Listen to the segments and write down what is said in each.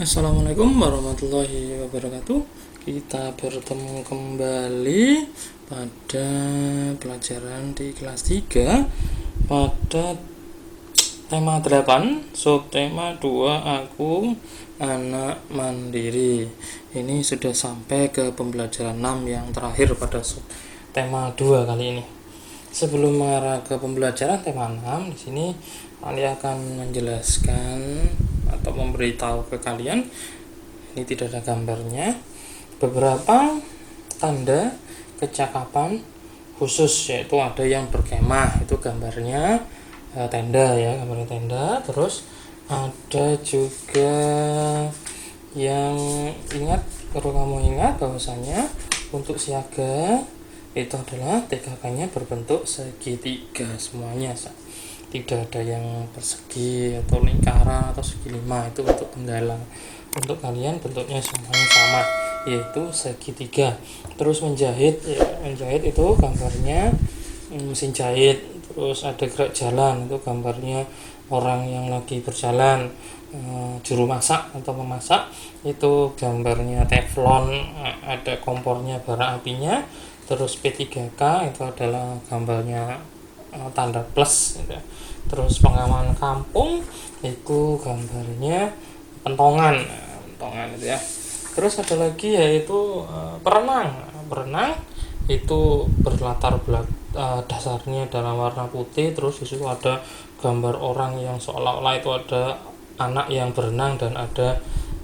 Assalamualaikum warahmatullahi wabarakatuh. Kita bertemu kembali pada pelajaran di kelas 3 pada tema 8, subtema 2, aku anak mandiri. Ini sudah sampai ke pembelajaran 6 yang terakhir pada subtema 2 kali ini. Sebelum mengarah ke pembelajaran tema 6, di sini Ali akan menjelaskan atau memberitahu ke kalian, ini tidak ada gambarnya, beberapa tanda kecakapan khusus, yaitu ada yang berkemah, itu gambarnya tenda ya, gambarnya tenda. Terus ada juga yang kalau kamu ingat bahwasanya untuk siaga itu adalah TKK-nya berbentuk segitiga semuanya, tidak ada yang persegi atau lingkaran atau segi lima, itu untuk penggalang. Untuk kalian bentuknya semuanya sama, yaitu segitiga. Terus menjahit itu gambarnya mesin jahit. Terus ada gerak jalan, itu gambarnya orang yang lagi berjalan. Juru masak atau memasak, itu gambarnya teflon, ada kompornya, bara apinya. Terus P3K itu adalah gambarnya tanda plus gitu. Terus pengaman kampung itu gambarnya pentongan itu ya. Terus ada lagi yaitu berenang itu berlatar belakang dasarnya dalam warna putih. Terus di situ ada gambar orang yang seolah-olah itu ada anak yang berenang dan ada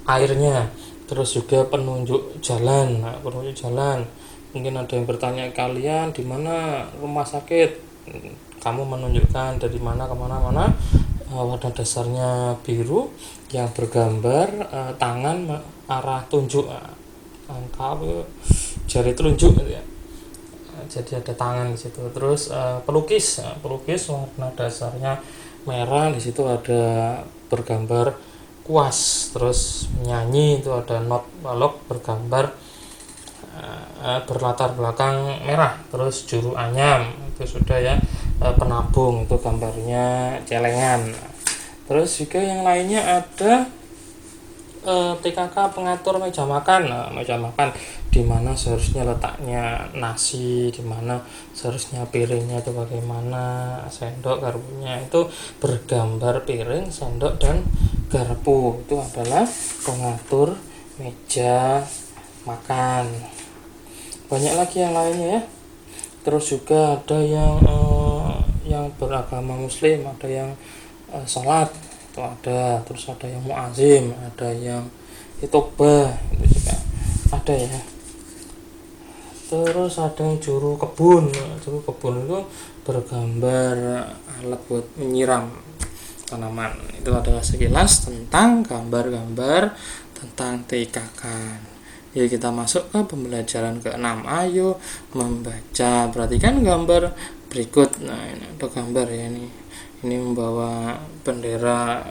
airnya. Terus juga penunjuk jalan. Mungkin ada yang bertanya kalian, di mana rumah sakit? Kamu menunjukkan dari mana ke mana. Warna dasarnya biru yang bergambar tangan arah tunjuk, angka jari telunjuk gitu ya. Jadi ada tangan di situ. Terus pelukis warna dasarnya merah, di situ ada bergambar kuas. Terus menyanyi itu ada not balok bergambar berlatar belakang merah. Terus juru anyam itu sudah ya. Penabung itu gambarnya celengan. Terus juga yang lainnya ada TKK pengatur meja makan. Meja makan di mana seharusnya letaknya nasi, di mana seharusnya piringnya itu bagaimana, sendok garpunya itu bergambar piring, sendok dan garpu. Itu adalah pengatur meja makan. Banyak lagi yang lainnya ya. Terus juga ada yang beragama muslim, ada yang sholat itu ada. Terus ada yang muazim, ada yang khutbah, itu juga ada ya. Terus ada yang juru kebun itu bergambar alat buat menyiram tanaman. Itu adalah sekilas tentang gambar-gambar tentang TKK. Ya, kita masuk ke pembelajaran ke-6. Ayo membaca. Perhatikan gambar berikut. Nah, ini ada gambar ya, ini membawa bendera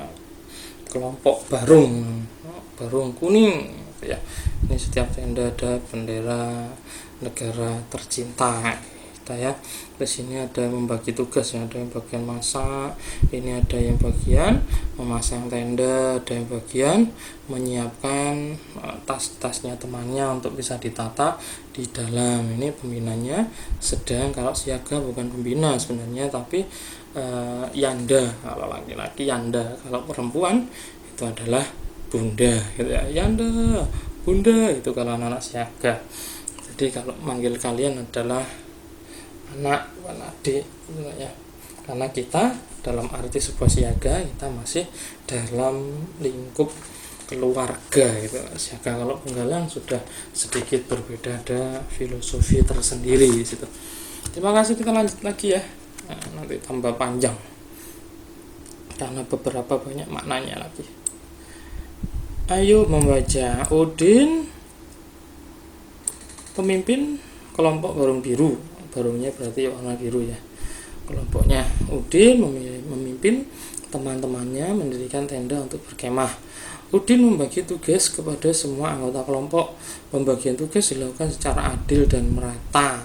kelompok Barung kuning ya. Ini setiap tenda ada bendera negara tercinta kita ya. Di sini ada membagi tugas ya, ada yang bagian masak, ini ada yang bagian memasang tenda, ada yang bagian menyiapkan tas-tasnya temannya untuk bisa ditata di dalam. Ini pembinanya sedang, kalau siaga bukan pembina sebenarnya, tapi yanda. Kalau laki-laki yanda, kalau perempuan itu adalah bunda gitu ya. Yanda, bunda itu kalau anak siaga. Jadi kalau manggil kalian adalah anak, bukan adik gitu ya. Karena kita dalam arti sebuah siaga, kita masih dalam lingkup keluarga gitu. Siaga kalau penggalang sudah sedikit berbeda, ada filosofi tersendiri di situ. Terima kasih, kita lanjut lagi ya. Nanti tambah panjang karena beberapa banyak maknanya lagi. Ayo membaca. Udin pemimpin kelompok Barung Biru. Barungnya berarti warna biru ya kelompoknya. Udin memimpin teman-temannya mendirikan tenda untuk berkemah. Udin membagi tugas kepada semua anggota kelompok. Pembagian tugas dilakukan secara adil dan merata.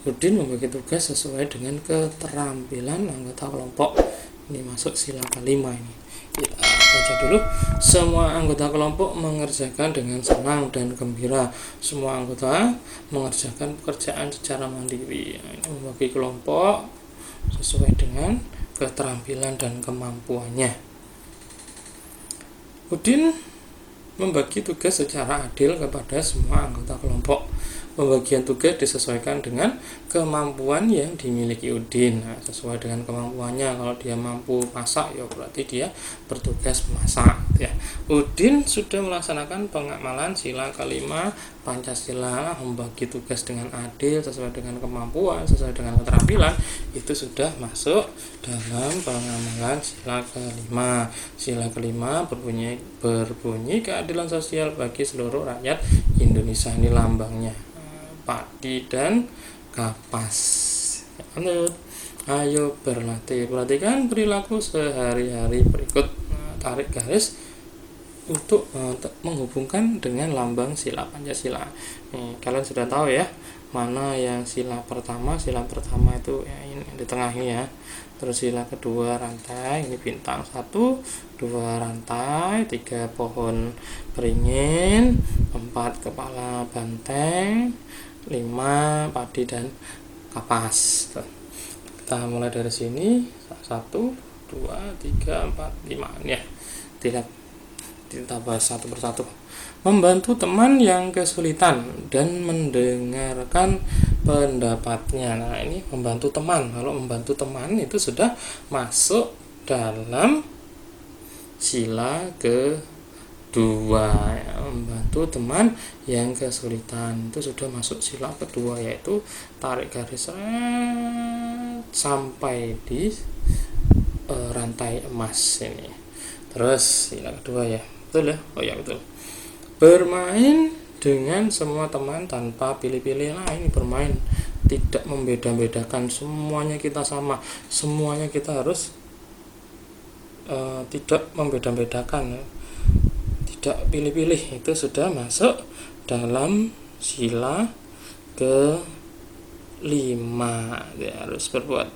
Udin membagi tugas sesuai dengan keterampilan anggota kelompok. Ini masuk sila kelima ini. Kita baca dulu. Semua anggota kelompok mengerjakan dengan senang dan gembira. Semua anggota mengerjakan pekerjaan secara mandiri. Ini membagi kelompok sesuai dengan keterampilan dan kemampuannya. Udin membagi tugas secara adil kepada semua anggota kelompok. Pembagian tugas disesuaikan dengan kemampuan yang dimiliki Udin. Nah, sesuai dengan kemampuannya. Kalau dia mampu masak, ya berarti dia bertugas memasak. Ya. Udin sudah melaksanakan pengamalan sila kelima Pancasila, membagi tugas dengan adil sesuai dengan kemampuan, sesuai dengan keterampilan. Itu sudah masuk dalam pengamalan sila kelima. Sila kelima berbunyi keadilan sosial bagi seluruh rakyat Indonesia. Ini lambangnya. Padi dan kapas. Ayo berlatih. Perhatikan perilaku sehari-hari berikut. Tarik garis untuk menghubungkan dengan lambang sila Pancasila. Kalian sudah tahu ya mana yang sila pertama. Sila pertama itu ya, ini di tengah ini ya. Terus sila kedua rantai, ini bintang 1, 2 rantai, 3 pohon beringin, 4 kepala banteng, 5 padi dan kapas. Kita mulai dari sini. 1, 2, 3, 4, 5 ya. Kita bahas satu persatu. Membantu teman yang kesulitan dan mendengarkan pendapatnya. Nah, ini membantu teman. Kalau membantu teman itu sudah masuk dalam sila kedua ya. Membantu teman yang kesulitan itu sudah masuk sila kedua, yaitu tarik garis sampai di rantai emas ini. Terus sila kedua ya, betul ya? Oh ya betul. Bermain dengan semua teman tanpa pilih-pilih. Nah, ini bermain tidak membeda-bedakan, semuanya kita sama, semuanya kita harus tidak membeda-bedakan, tidak pilih-pilih. Itu sudah masuk dalam sila kelima ya, harus berbuat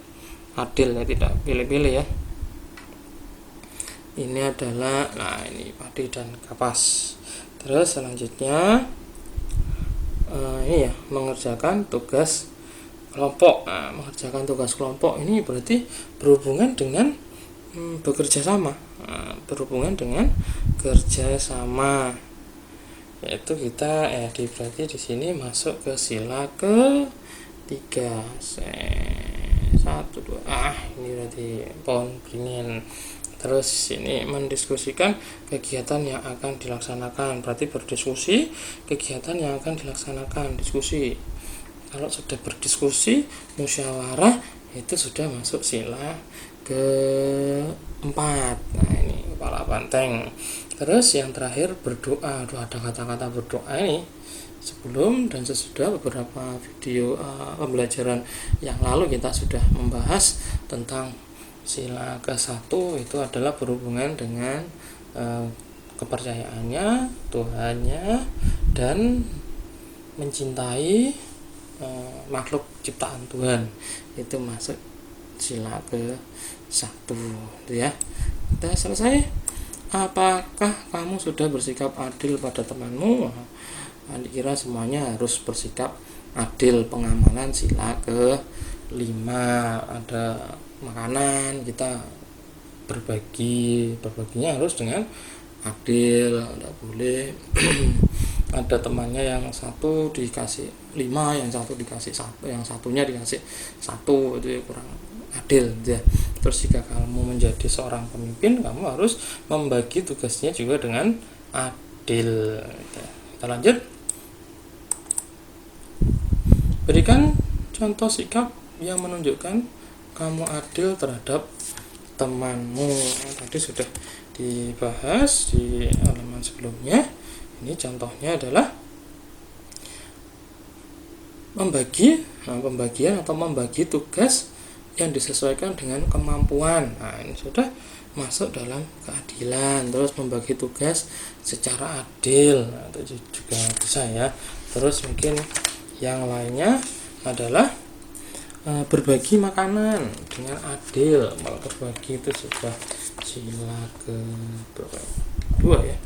adil ya, tidak pilih-pilih ya. Ini adalah, nah ini padi dan kapas. Terus selanjutnya ini ya, mengerjakan tugas kelompok. Nah, mengerjakan tugas kelompok ini berarti berhubungan dengan bekerja sama. Nah, berhubungan dengan kerja sama, yaitu kita berarti di sini masuk ke sila ketiga. 1, 2. Ini berarti pohon beringin. Terus ini mendiskusikan kegiatan yang akan dilaksanakan, berarti berdiskusi kegiatan yang akan dilaksanakan, diskusi. Kalau sudah berdiskusi, musyawarah, itu sudah masuk sila keempat. Nah, ini kepala banteng. Terus yang terakhir berdoa. Ada kata-kata berdoa ini sebelum dan sesudah beberapa video pembelajaran yang lalu kita sudah membahas tentang sila ke-1 itu adalah berhubungan dengan kepercayaannya, Tuhannya, dan mencintai makhluk ciptaan Tuhan. Itu masuk sila ke-1 ya. Kita selesai. Apakah kamu sudah bersikap adil pada temanmu? Dikira semuanya harus bersikap adil. Pengamalan sila ke-5, ada makanan, kita berbaginya harus dengan adil, tidak boleh ada temannya yang satu dikasih 5, yang satu dikasih 1, yang satunya dikasih 1, itu kurang adil ya. Terus jika kamu menjadi seorang pemimpin, kamu harus membagi tugasnya juga dengan adil. Kita lanjut. Berikan contoh sikap yang menunjukkan kamu adil terhadap temanmu. Tadi sudah dibahas di halaman sebelumnya. Ini contohnya adalah pembagian atau membagi tugas yang disesuaikan dengan kemampuan. Nah, ini sudah masuk dalam keadilan. Terus membagi tugas secara adil, nah, itu juga bisa ya. Terus mungkin yang lainnya adalah berbagi makanan dengan adil. Kalau berbagi itu sudah sila kedua ya,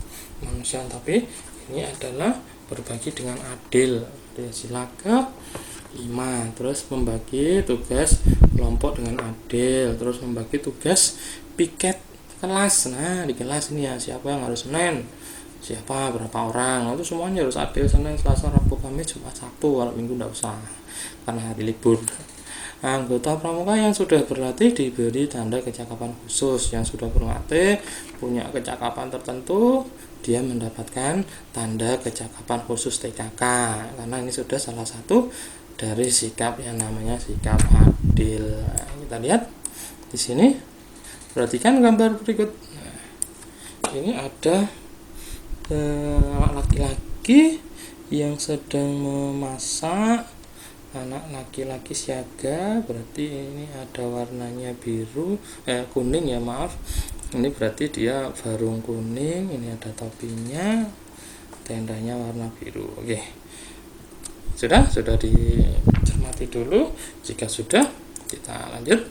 manusia, tapi ini adalah berbagi dengan adil. Sila ke-5, terus membagi tugas kelompok dengan adil, terus membagi tugas piket kelas. Nah, di kelas ini ya, siapa yang harus Senin, siapa berapa orang, itu semuanya harus adil. Senin, Selasa, Rabu, Kamis, Jumat, Sabtu. Kalau Minggu tidak usah karena hari libur. Anggota pramuka yang sudah berlatih diberi tanda kecakapan khusus. Yang sudah berlatih punya kecakapan tertentu, dia mendapatkan tanda kecakapan khusus TKK, karena ini sudah salah satu dari sikap yang namanya sikap adil. Nah, kita lihat di sini, perhatikan gambar berikut. Nah, ini ada anak laki-laki yang sedang memasak. Anak laki-laki siaga, berarti ini ada warnanya biru, kuning ya, maaf. Ini berarti dia sarung kuning, ini ada topinya, tendanya warna biru. Oke. Sudah dicermati dulu. Jika sudah, kita lanjut.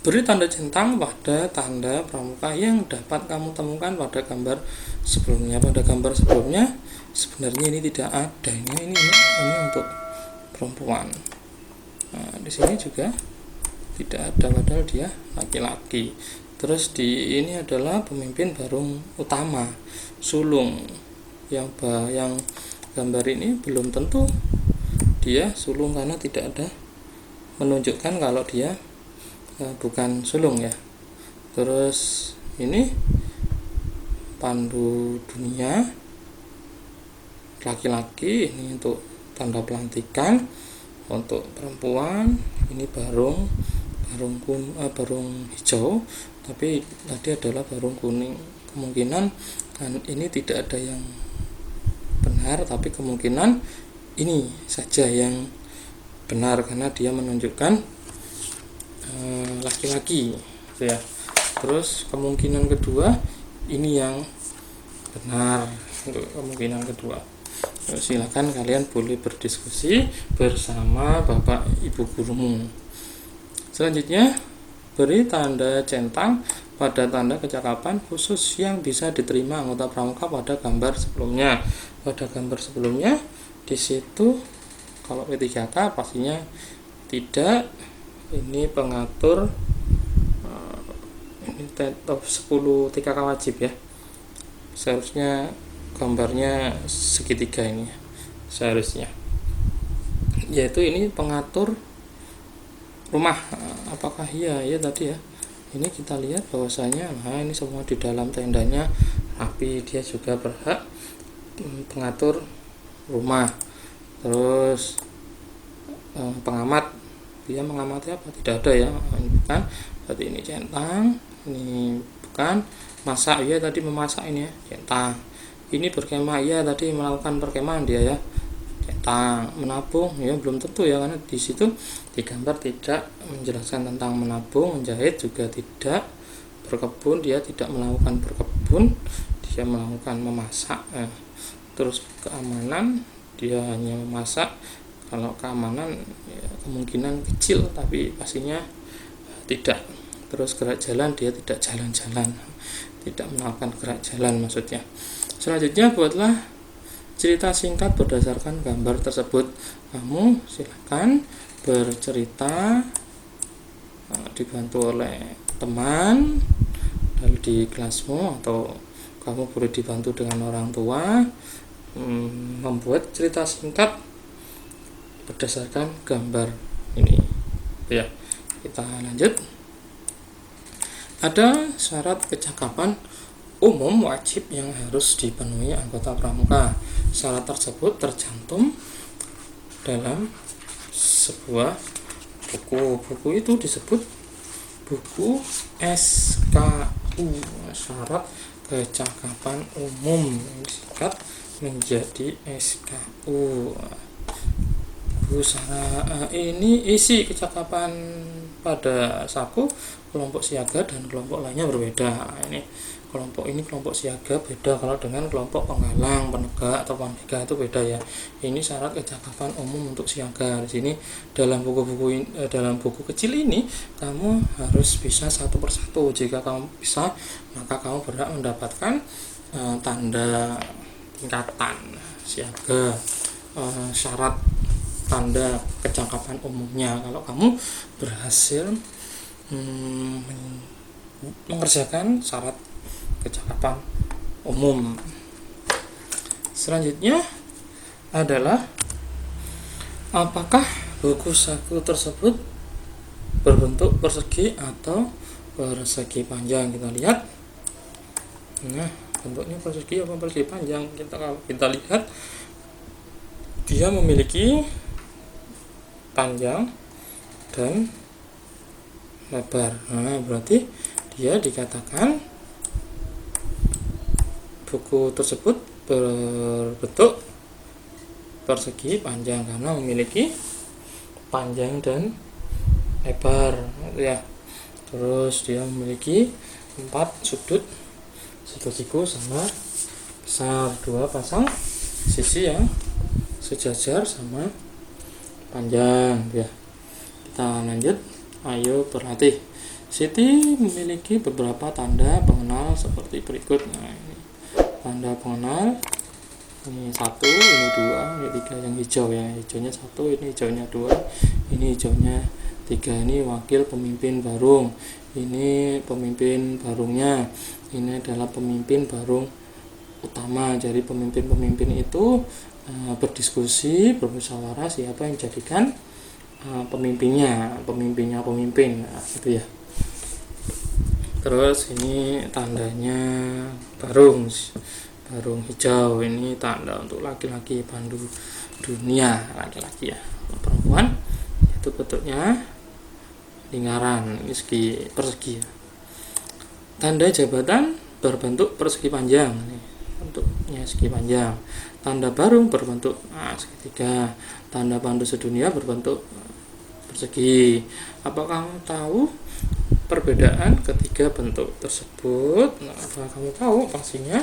Beri tanda centang pada tanda pramuka yang dapat kamu temukan pada gambar sebelumnya. Pada gambar sebelumnya sebenarnya ini tidak ada. Ini untuk perempuan. Nah, di sini juga tidak ada, padahal dia laki-laki. Terus ini adalah pemimpin barung utama, sulung. Yang gambar ini belum tentu dia sulung, karena tidak ada menunjukkan kalau dia bukan sulung ya. Terus ini pandu dunia laki-laki, ini untuk tanda pelantikan. Untuk perempuan ini barung hijau, tapi tadi adalah barung kuning. Kemungkinan kan ini tidak ada yang benar, tapi kemungkinan ini saja yang benar karena dia menunjukkan laki-laki ya. Terus kemungkinan kedua ini yang benar untuk kemungkinan kedua. Silakan kalian boleh berdiskusi bersama Bapak Ibu gurumu. Selanjutnya, beri tanda centang pada tanda kecakapan khusus yang bisa diterima anggota pramuka pada gambar sebelumnya. Pada gambar sebelumnya, di situ kalau P3K pastinya tidak. Ini pengatur ini top 10 TKK wajib ya. Seharusnya gambarnya segitiga ini seharusnya, yaitu ini pengatur rumah. Apakah iya tadi ya, ini kita lihat bahwasanya ini semua di dalam tendanya rapi. Dia juga berhak pengatur rumah. Terus pengamat, dia mengamati apa, tidak ada ya, ini bukan. Berarti ini centang, ini bukan. Masak ya, tadi memasak ini ya, centang. Ini berkemah ya, tadi melakukan perkemahan dia ya, centang. Menabung ya, belum tentu ya, karena di situ di gambar tidak menjelaskan tentang menabung. Menjahit juga tidak. Berkebun, dia tidak melakukan berkebun, dia melakukan memasak. Terus keamanan, dia hanya memasak. Kalau keamanan ya, kemungkinan kecil, tapi pastinya tidak. Terus gerak jalan, dia tidak jalan-jalan, tidak melakukan gerak jalan maksudnya. Selanjutnya, buatlah cerita singkat berdasarkan gambar tersebut. Kamu silakan bercerita dibantu oleh teman di kelasmu, atau kamu boleh dibantu dengan orang tua membuat cerita singkat berdasarkan gambar ini ya. Kita lanjut. Ada syarat kecakapan umum wajib yang harus dipenuhi anggota pramuka. Syarat tersebut tercantum dalam sebuah buku. Buku itu disebut buku SKU, syarat kecakapan umum, yang disingkat menjadi SKU. Ini isi kecakapan pada saku kelompok siaga dan kelompok lainnya berbeda. Nah, ini kelompok siaga beda kalau dengan kelompok penggalang, penegak atau pembega itu beda ya. Ini syarat kecakapan umum untuk siaga. Di sini dalam buku kecil ini kamu harus bisa satu persatu. Jika kamu bisa, maka kamu berhak mendapatkan tanda tingkatan siaga, syarat tanda kecakapan umumnya kalau kamu berhasil mengerjakan syarat kecakapan umum. Selanjutnya adalah apakah buku saku tersebut berbentuk persegi atau persegi panjang. Kita lihat. Nah, bentuknya persegi apa persegi panjang? Kita lihat dia memiliki panjang dan lebar. Nah, berarti dia dikatakan buku tersebut berbentuk persegi panjang karena memiliki panjang dan lebar ya. Terus dia memiliki 4 sudut, satu siku sama besar, 2 pasang sisi yang sejajar sama panjang ya. Kita lanjut. Ayo berlatih. Siti memiliki beberapa tanda pengenal seperti berikut. Nah, ini tanda pengenal. Ini 1, ini 2, ini 3 yang hijau ya. Hijaunya 1, ini hijaunya 2, ini hijaunya 3. Ini wakil pemimpin barung. Ini pemimpin barungnya. Ini adalah pemimpin barung utama. Jadi pemimpin-pemimpin itu berdiskusi, bermusyawarah siapa yang jadikan pemimpin. Nah, gitu ya. Terus ini tandanya barung hijau. Ini tanda untuk laki-laki, pandu dunia laki-laki ya. Perempuan itu bentuknya lingkaran, ini persegi ya. Tanda jabatan berbentuk persegi panjang, nih bentuknya segi panjang. Tanda barung berbentuk segitiga. Tanda pandu sedunia berbentuk persegi. Apakah kamu tahu perbedaan ketiga bentuk tersebut? Nah, apakah kamu tahu? Pastinya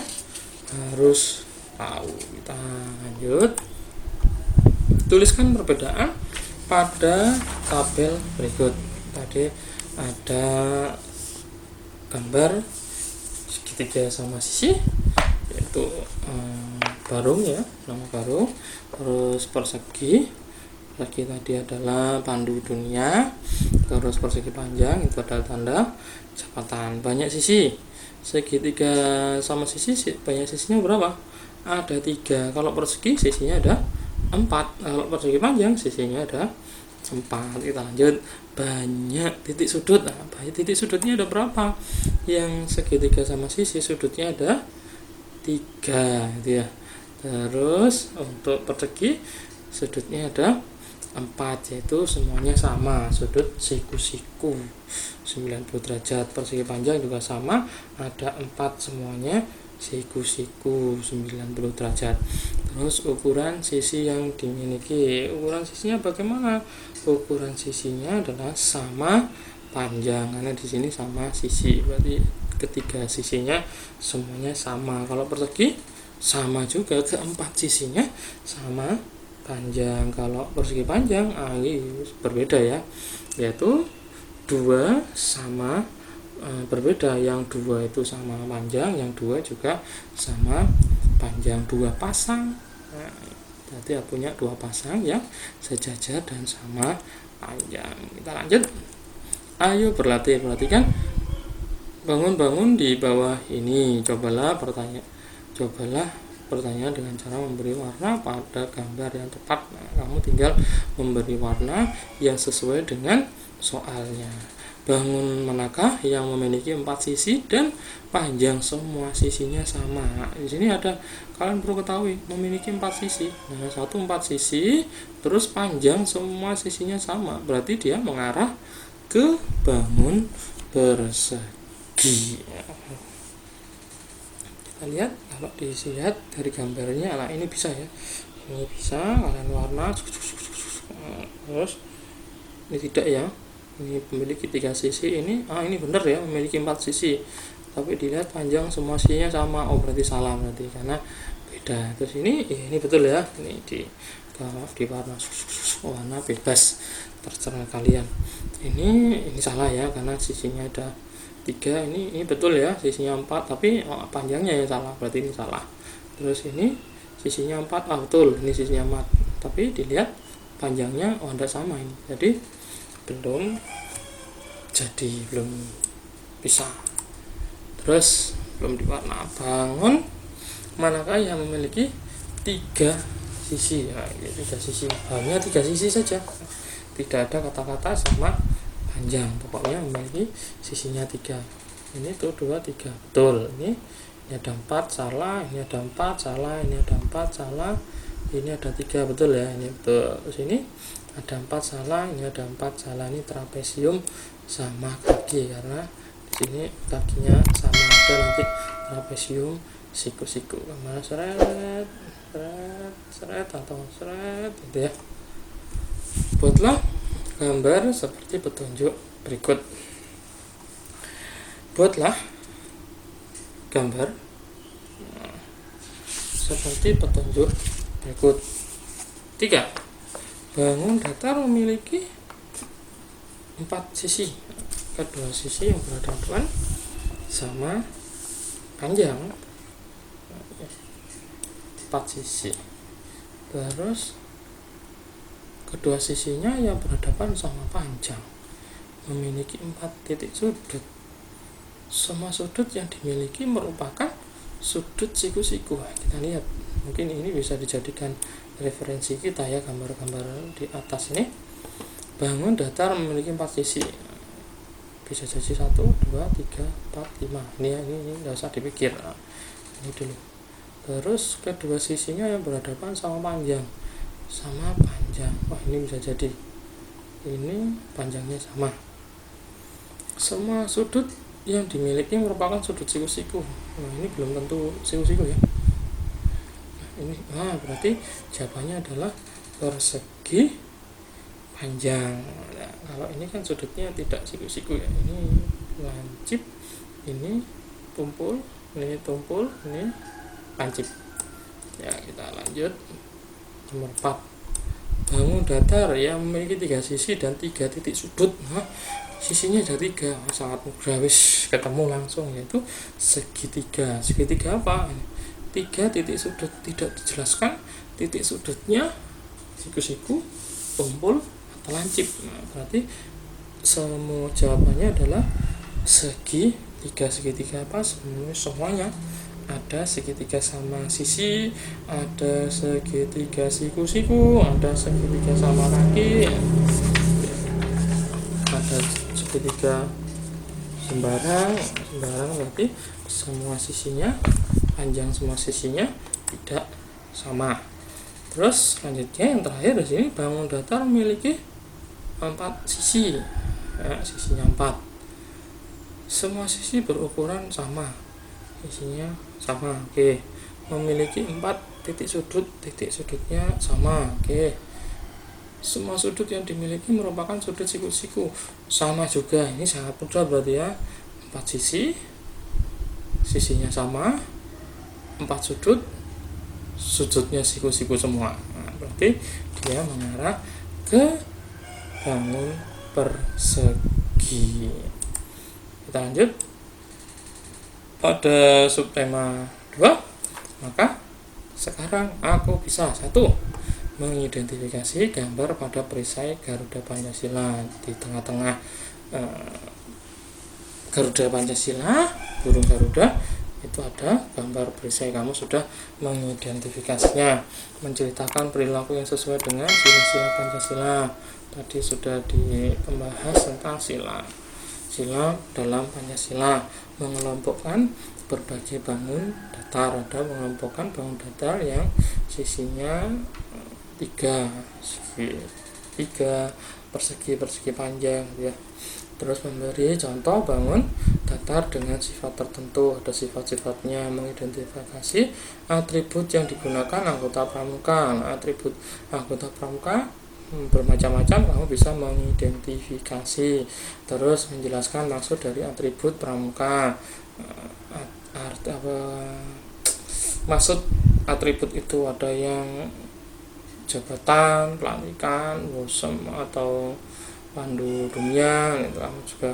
harus tahu. Kita lanjut. Tuliskan perbedaan pada tabel berikut. Tadi ada gambar segitiga sama sisi, yaitu barung ya, nama barung. Terus persegi tadi adalah pandu dunia. Terus persegi panjang itu adalah tanda jabatan. Banyak sisi, segitiga sama sisi banyak sisinya berapa? Ada 3. Kalau persegi sisinya ada 4. Kalau persegi panjang sisinya ada 4. Kita lanjut. Banyak titik sudut. Nah, banyak titik sudutnya ada berapa? Yang segitiga sama sisi sudutnya ada 3 gitu ya. Terus untuk persegi sudutnya ada 4, yaitu semuanya sama, sudut siku-siku 90 derajat. Persegi panjang juga sama, ada 4, semuanya siku-siku 90 derajat. Terus ukuran sisi yang dimiliki. Ukuran sisinya bagaimana? Ukuran sisinya adalah sama panjang, karena di sini sama sisi, berarti ketiga sisinya semuanya sama. Kalau persegi sama juga, keempat sisinya sama panjang. Kalau persegi panjang berbeda ya, yaitu 2 sama berbeda. Yang 2 itu sama panjang, yang 2 juga sama panjang. 2 pasang. Nah, berarti punya 2 pasang yang sejajar dan sama panjang. Kita lanjut. Ayo berlatih. Perhatikan bangun-bangun di bawah ini. Cobalah pertanyaan dengan cara memberi warna pada gambar yang tepat. Nah, kamu tinggal memberi warna yang sesuai dengan soalnya. Bangun manakah yang memiliki 4 sisi dan panjang semua sisinya sama? Nah, di sini ada, kalian perlu ketahui, memiliki 4 sisi. Nah, 4 sisi, terus panjang semua sisinya sama. Berarti dia mengarah ke bangun persegi. Kita lihat, kalau dilihat dari gambarnya, nah ini bisa ya. Ini bisa kalian warna Terus ini tidak ya, ini memiliki 3 sisi, ini benar ya, memiliki 4 sisi, tapi dilihat panjang semua sisinya sama. Oh berarti salah, berarti karena beda. Terus ini betul ya, ini di warna bebas, terserah kalian. Ini salah ya, karena sisinya ada 3. Ini betul ya, sisinya 4, tapi panjangnya yang salah, berarti ini salah. Terus ini sisinya 4, betul, ini sisinya 4, tapi dilihat panjangnya tidak sama ini, jadi belum bisa. Terus belum diwarna. Bangun manakah yang memiliki 3 sisi? Nah, ini 3 sisi, hanya 3 sisi saja, tidak ada kata-kata sama panjang, pokoknya memiliki sisinya 3. Ini tuh 2, 3, betul. Ini ada 4, salah. Ini ada 4, salah. Ini ada 4, salah. Ini ada 3, betul ya, ini betul. Terus ini ada 4, salah. Ini ada 4, salah. Ini trapesium sama kaki, karena di sini kakinya sama, ada nanti trapesium siku-siku. Gambar seret atau seret gitu ya. Buatlah gambar seperti petunjuk berikut. Buatlah gambar seperti petunjuk berikut. 3. Bangun datar memiliki 4 sisi. Kedua sisi yang berhadapan sama panjang, 4 sisi. Terus kedua sisinya yang berhadapan sama panjang, memiliki 4 titik sudut. Semua sudut yang dimiliki merupakan sudut siku-siku. Kita lihat, mungkin ini bisa dijadikan referensi kita ya, gambar-gambar di atas ini. Bangun datar memiliki 4 sisi, bisa jadi 1, 2, 3, 4, 5. Ini nggak usah dipikir, ini dulu. Terus kedua sisinya yang berhadapan sama panjang, wah ini bisa jadi ini panjangnya sama. Semua sudut yang dimiliki merupakan sudut siku-siku. Nah, ini belum tentu siku-siku ya. Berarti jawabannya adalah persegi panjang. Nah, kalau ini kan sudutnya tidak siku-siku ya. Ini lancip, ini tumpul, ini lancip. Ya, kita lanjut. Nomor 4. Bangun datar yang memiliki 3 sisi dan 3 titik sudut. Sisinya ada 3, sangat mudah, ketemu langsung, yaitu segitiga. Segitiga apa? 3 titik sudut, tidak dijelaskan titik sudutnya siku-siku, tumpul, atau lancip. Berarti semua jawabannya adalah segitiga. Segitiga apa? Semuanya ada segitiga sama sisi, ada segitiga siku-siku, ada segitiga sama kaki, ada segitiga sembarang. Berarti semua sisinya, panjang semua sisinya tidak sama. Terus selanjutnya yang terakhir di sini, bangun datar memiliki 4 sisi, sisinya 4. Semua sisi berukuran sama, sisinya sama, oke. Memiliki 4 titik sudut, titik sudutnya sama, oke. Semua sudut yang dimiliki merupakan sudut siku-siku, sama juga. Ini sangat mudah berarti ya, 4 sisi, sisinya sama, 4 sudut, sudutnya siku-siku semua. Nah, berarti dia mengarah ke bangun persegi. Kita lanjut pada subtema 2. Maka sekarang aku bisa 1. Mengidentifikasi gambar pada perisai Garuda Pancasila. Di tengah-tengah Garuda Pancasila, burung Garuda, itu ada gambar perisai. Kamu sudah mengidentifikasinya, menceritakan perilaku yang sesuai dengan sila-sila Pancasila. Tadi sudah dibahas tentang sila dalam Pancasila, mengelompokkan berbagai bangun datar. Ada mengelompokkan bangun datar yang sisinya 3, persegi panjang ya. Terus memberi contoh bangun datar dengan sifat tertentu, ada sifat-sifatnya, mengidentifikasi atribut yang digunakan anggota pramuka. Atribut anggota pramuka bermacam-macam, kamu bisa mengidentifikasi, terus menjelaskan maksud dari atribut pramuka. Maksud atribut itu ada yang jabatan, pelantikan, bosem atau pandu dunia. Itu kamu juga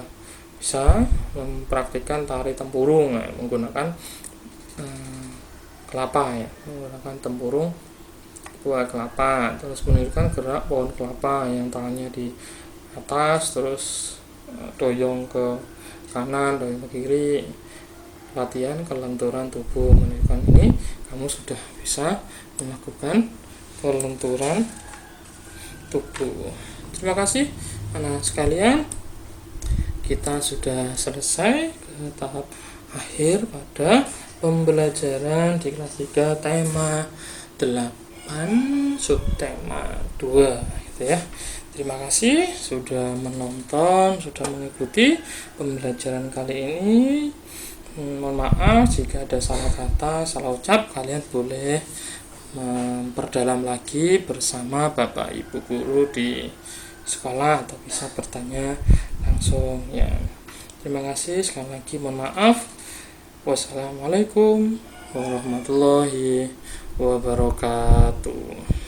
bisa mempraktikkan tari tempurung menggunakan kelapa ya, menggunakan tempurung buah kelapa, terus menunjukkan gerak pohon kelapa yang tangannya di atas, terus doyong ke kanan, doyong ke kiri, latihan kelenturan tubuh. Menunjukkan ini kamu sudah bisa melakukan kelenturan tubuh. Terima kasih anak sekalian, kita sudah selesai ke tahap akhir pada pembelajaran di kelas 3 tema 8 subtema 2 gitu ya. Terima kasih sudah menonton, sudah mengikuti pembelajaran kali ini. Mohon maaf jika ada salah kata, salah ucap, kalian boleh memperdalam lagi bersama Bapak Ibu guru di sekolah atau bisa bertanya langsung ya. Terima kasih sekali lagi, mohon maaf. Wassalamualaikum warahmatullahi wabarakatuh.